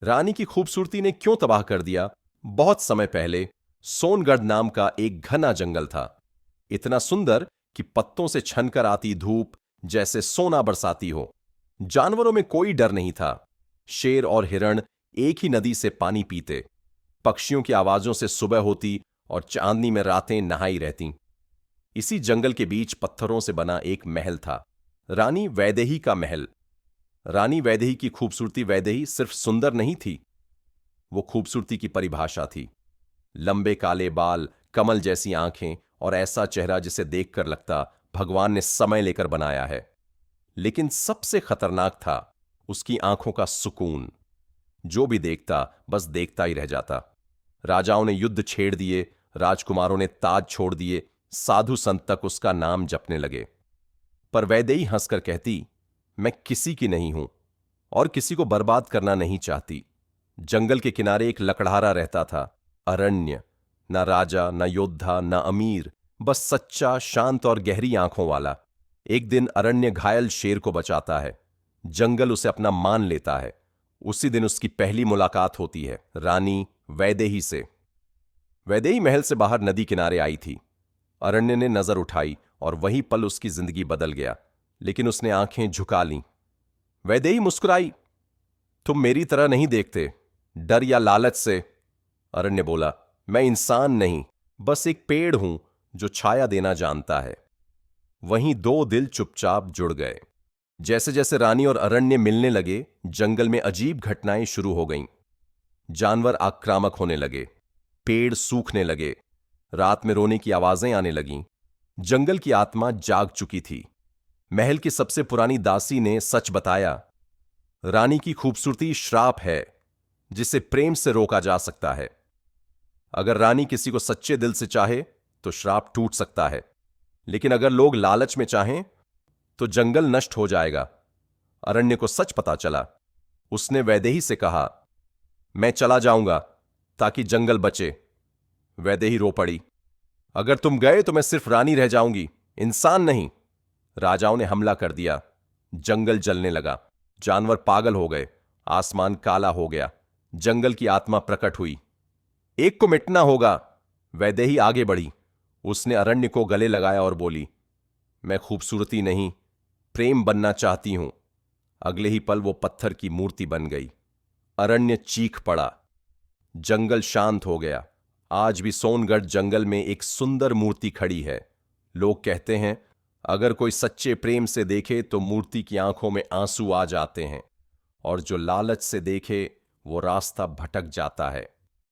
रानी की खूबसूरती ने क्यों तबाह कर दिया? बहुत समय पहले सोनगढ़ नाम का एक घना जंगल था। इतना सुंदर कि पत्तों से छनकर आती धूप जैसे सोना बरसाती हो। जानवरों में कोई डर नहीं था। शेर और हिरण एक ही नदी से पानी पीते। पक्षियों की आवाजों से सुबह होती और चांदनी में रातें नहाई रहती। इसी जंगल के बीच पत्थरों से बना एक महल था, रानी वैदेही का महल। रानी वैदेही की खूबसूरती वैदेही सिर्फ सुंदर नहीं थी, वो खूबसूरती की परिभाषा थी। लंबे काले बाल, कमल जैसी आंखें और ऐसा चेहरा जिसे देखकर लगता भगवान ने समय लेकर बनाया है। लेकिन सबसे खतरनाक था उसकी आंखों का सुकून। जो भी देखता बस देखता ही रह जाता। राजाओं ने युद्ध छेड़ दिए, राजकुमारों ने ताज छोड़ दिए, साधु संत तक उसका नाम जपने लगे। पर वैदेही हंसकर कहती, मैं किसी की नहीं हूं और किसी को बर्बाद करना नहीं चाहती। जंगल के किनारे एक लकड़हारा रहता था, अरण्य। ना राजा, ना योद्धा, ना अमीर, बस सच्चा, शांत और गहरी आंखों वाला। एक दिन अरण्य घायल शेर को बचाता है। जंगल उसे अपना मान लेता है। उसी दिन उसकी पहली मुलाकात होती है रानी वैदेही से। वैदेही महल से बाहर नदी किनारे आई थी। अरण्य ने नजर उठाई और वही पल उसकी जिंदगी बदल गया। लेकिन उसने आंखें झुका लीं। वैदेही मुस्कुराई, तुम मेरी तरह नहीं देखते, डर या लालच से। अरण्य बोला, मैं इंसान नहीं, बस एक पेड़ हूं जो छाया देना जानता है। वहीं दो दिल चुपचाप जुड़ गए। जैसे जैसे रानी और अरण्य मिलने लगे, जंगल में अजीब घटनाएं शुरू हो गईं। जानवर आक्रामक होने लगे, पेड़ सूखने लगे, रात में रोने की आवाजें आने लगीं। जंगल की आत्मा जाग चुकी थी। महल की सबसे पुरानी दासी ने सच बताया, रानी की खूबसूरती श्राप है जिसे प्रेम से रोका जा सकता है। अगर रानी किसी को सच्चे दिल से चाहे तो श्राप टूट सकता है, लेकिन अगर लोग लालच में चाहें तो जंगल नष्ट हो जाएगा। अरण्य को सच पता चला। उसने वैदेही से कहा, मैं चला जाऊंगा ताकि जंगल बचे। वैदेही रो पड़ी, अगर तुम गए तो मैं सिर्फ रानी रह जाऊंगी, इंसान नहीं। राजाओं ने हमला कर दिया। जंगल जलने लगा, जानवर पागल हो गए, आसमान काला हो गया। जंगल की आत्मा प्रकट हुई। एक को मिटना होगा। वैदेही आगे बढ़ी। उसने अरण्य को गले लगाया और बोली, मैं खूबसूरती नहीं, प्रेम बनना चाहती हूं। अगले ही पल वो पत्थर की मूर्ति बन गई। अरण्य चीख पड़ा। जंगल शांत हो गया। आज भी सोनगढ़ जंगल में एक सुंदर मूर्ति खड़ी है। लोग कहते हैं, अगर कोई सच्चे प्रेम से देखे तो मूर्ति की आंखों में आंसू आ जाते हैं, और जो लालच से देखे वो रास्ता भटक जाता है।